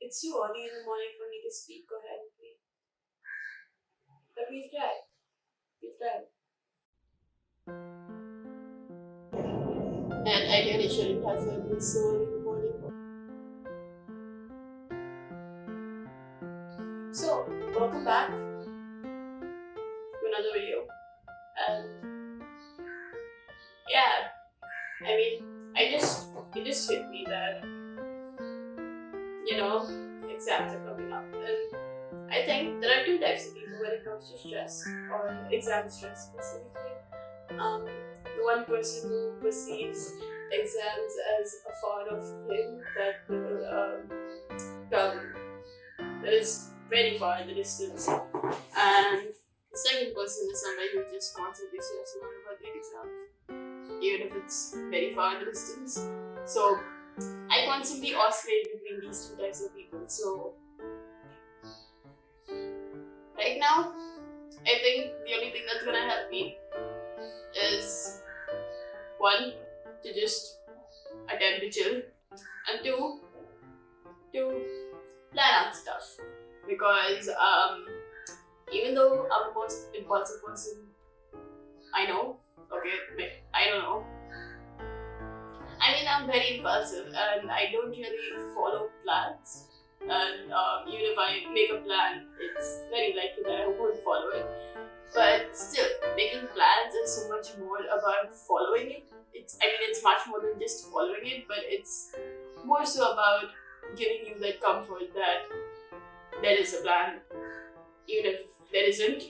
It's too early in the morning for me to speak coherently. But we'll try. We'll try. And I really shouldn't have said this so early in the morning. So, welcome back to another video. And yeah, I mean, it just hit me that, exams are coming up. And I think there are two types of people when it comes to stress, or exam stress specifically. The one person who perceives exams as a part of him that will that is very far in the distance, and the second person is somebody who just constantly stressing out about the exams, even if it's very far in the distance. So I constantly oscillate between these two types of people. So right now, I think the only thing that's gonna help me is one, to just attempt to chill, and two, to plan out stuff. Because even though I'm the most impulsive person I know, I don't know. I mean, I'm very impulsive and I don't really follow plans. And even if I make a plan, it's very likely that I won't follow it. But still, making plans is so much more about following it. It's much more than just following it, but it's more so about giving you that comfort that there is a plan, even if there isn't.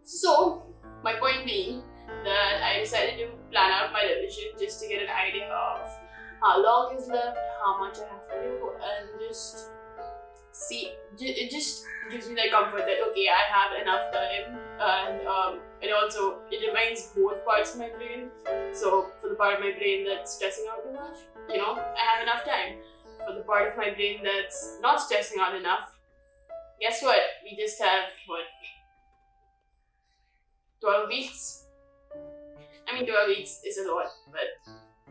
So, my point being that I decided to plan out my revision just to get an idea of how long is left, how much I have to do, and just see. It just gives me that comfort that okay, I have enough time, and it reminds both parts of my brain. So for the part of my brain that's stressing out too much, I have enough time. For the part of my brain that's not stressing out enough, guess what? We just have 12 weeks. 12 weeks is a lot, but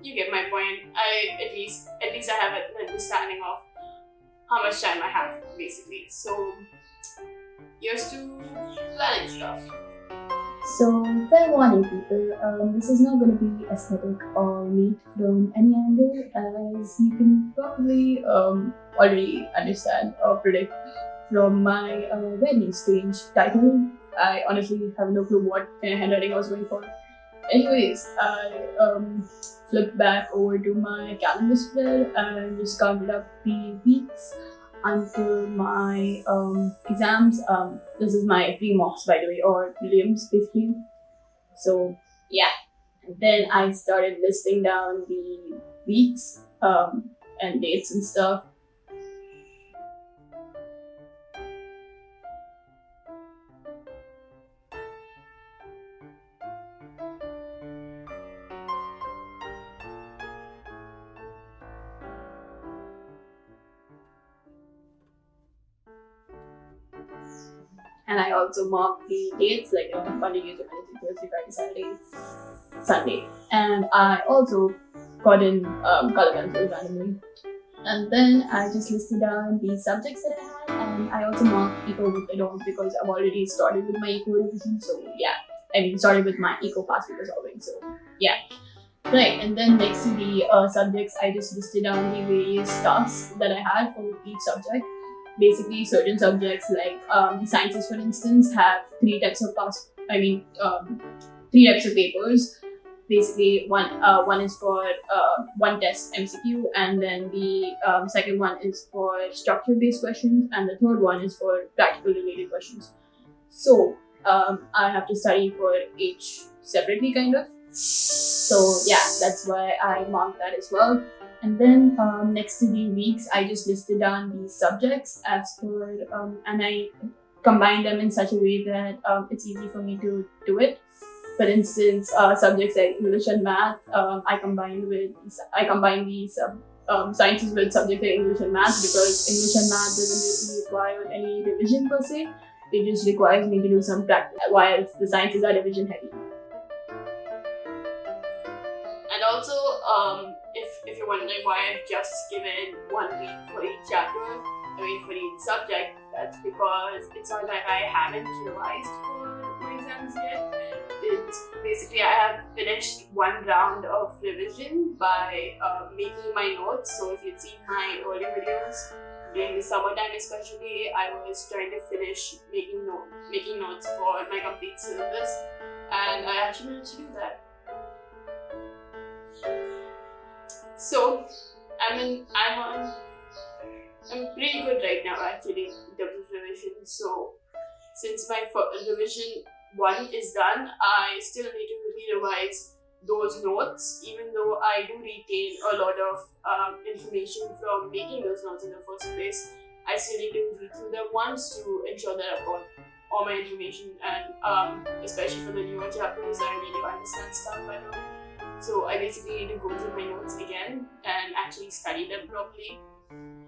you get my point. At least I have an understanding of how much time I have, basically. So here's to planning stuff. So, fair warning people, this is not going to be aesthetic or neat from any angle, as you can probably already understand or predict from my very strange title. I honestly have no clue what kind of handwriting I was going for. Anyways, I flipped back over to my calendar spread and just counted up the weeks until my exams. This is my pre-mocks, by the way, or prelims, basically. So yeah, and then I started listing down the weeks and dates and stuff. And I also marked the dates like Monday, Tuesday, Wednesday, Thursday, Friday, Saturday, Sunday. And I also got in color pencils randomly. And then I just listed down the subjects that I had, and I also marked eco with the dog because I've already started with my eco revision. So yeah, started with my eco past paper solving. So yeah. Right, and then next to the subjects, I just listed down the various tasks that I had for each subject. Basically, certain subjects like the sciences, for instance, have three types of papers. Basically, one is for one test MCQ, and then the second one is for structure-based questions, and the third one is for practical-related questions. So I have to study for each separately, kind of. So yeah, that's why I marked that as well. And then next to the weeks, I just listed down the subjects as per, and I combined them in such a way that it's easy for me to do it. For instance, subjects like English and math, I combine the sciences with subjects like English and math because English and math doesn't really require any revision per se. It just requires me to do some practice, while the sciences are revision heavy. And also, if you're you're wondering why I've just given 1 week for each chapter, for each subject, that's because it's not like I haven't revised for my exams yet. It's basically I have finished one round of revision by making my notes. So if you'd seen my earlier videos, during the summertime especially, I was trying to finish making notes for my complete syllabus, and I actually managed to do that. So I'm pretty good right now actually in terms of revision. So since my revision 1 is done, I still need to re-revise those notes, even though I do retain a lot of information from making those notes in the first place. I still need to read through them once to ensure that I've got all my information, and especially for the newer chapters, I need to understand stuff better. So I basically need to go through my notes again and actually study them properly.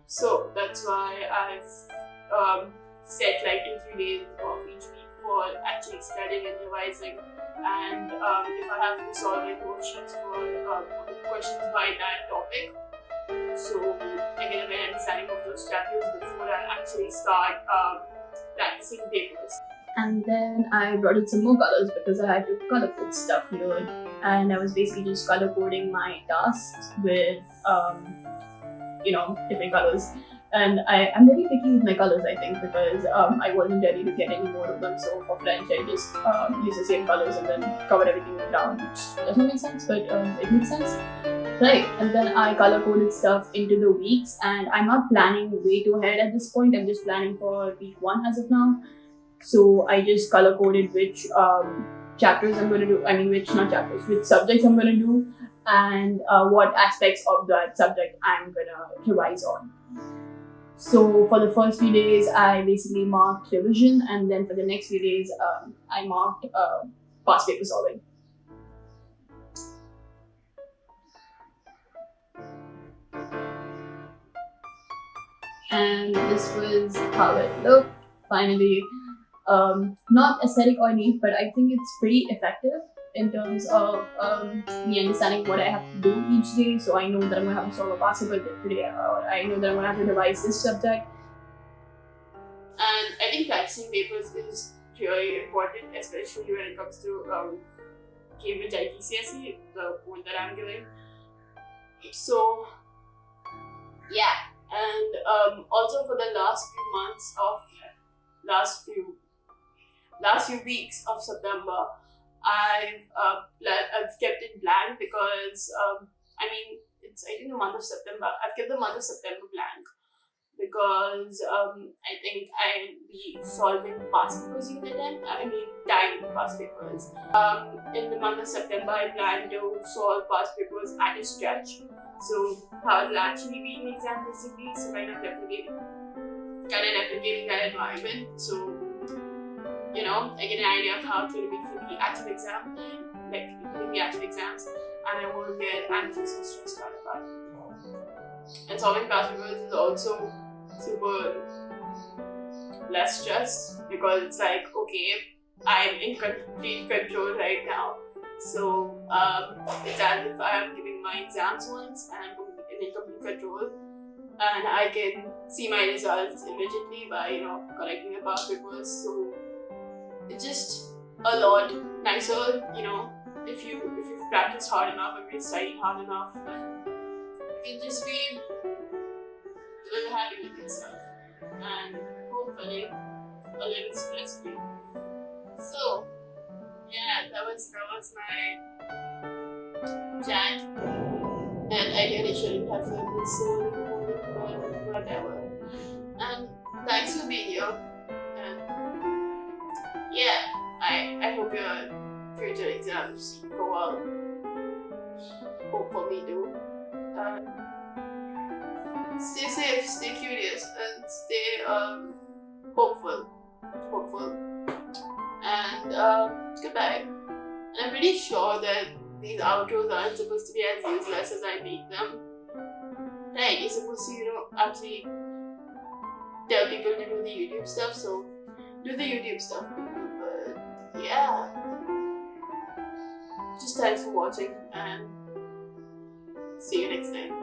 So that's why I've set like 2-3 days of each week for actually studying and revising. And if I have to solve like worksheets for questions by that topic, so I get a better understanding of those chapters before I actually start practicing papers. And then I brought in some more colors because I had to color code stuff here, and I was basically just color coding my tasks with different colors. And I'm very picky with my colors, I think, because I wasn't ready to get any more of them. So for French, I just use the same colors and then cover everything with brown, which doesn't make sense, but it makes sense. Right, and then I color coded stuff into the weeks, and I'm not planning way too ahead at this point. I'm just planning for week 1 as of now. So I just color coded which chapters I'm going to do, which subjects I'm going to do, and what aspects of that subject I'm going to revise on. So for the first few days, I basically marked revision, and then for the next few days, I marked past paper solving. And this was how it looked. Finally, not aesthetic or neat, but I think it's pretty effective in terms of me understanding what I have to do each day. So I know that I'm going to have to solve a past paper today, or I know that I'm going to have to revise this subject. And I think practicing papers is really important, especially when it comes to Cambridge igcse, the one that I'm giving. So yeah, and also for the last few weeks of September, I've kept it blank because it's I think the month of September. I've kept the month of September blank because I think I'll be solving past papers in the time past papers. In the month of September, I plan to solve past papers at a stretch. So how it'll actually be in the exam basically, so kind of replicating that environment. So I get an idea of how it's going to be for the actual exam, like in the actual exams, and I won't get anxious or stressed out about it. And solving past papers is also super less stress because it's like, okay, I'm in complete control right now. So it's as if I'm giving my exams once and I'm in complete control, and I can see my results immediately by collecting the past papers. So it's just a lot nicer, if you've practiced hard enough and been studying hard enough, you can just be a little happy with yourself and hopefully a little stress free. So yeah, that was my chat, and I really shouldn't have filmed this so early, but whatever. And thanks for being here. And yeah, I hope your future exams go well. Hope for me too. Stay safe, stay curious, and stay hopeful. And goodbye. And I'm pretty sure that these outros aren't supposed to be as useless as I make them. Right, you're supposed to, actually tell people to do the YouTube stuff, so do the YouTube stuff. But yeah, just thanks for watching and see you next time.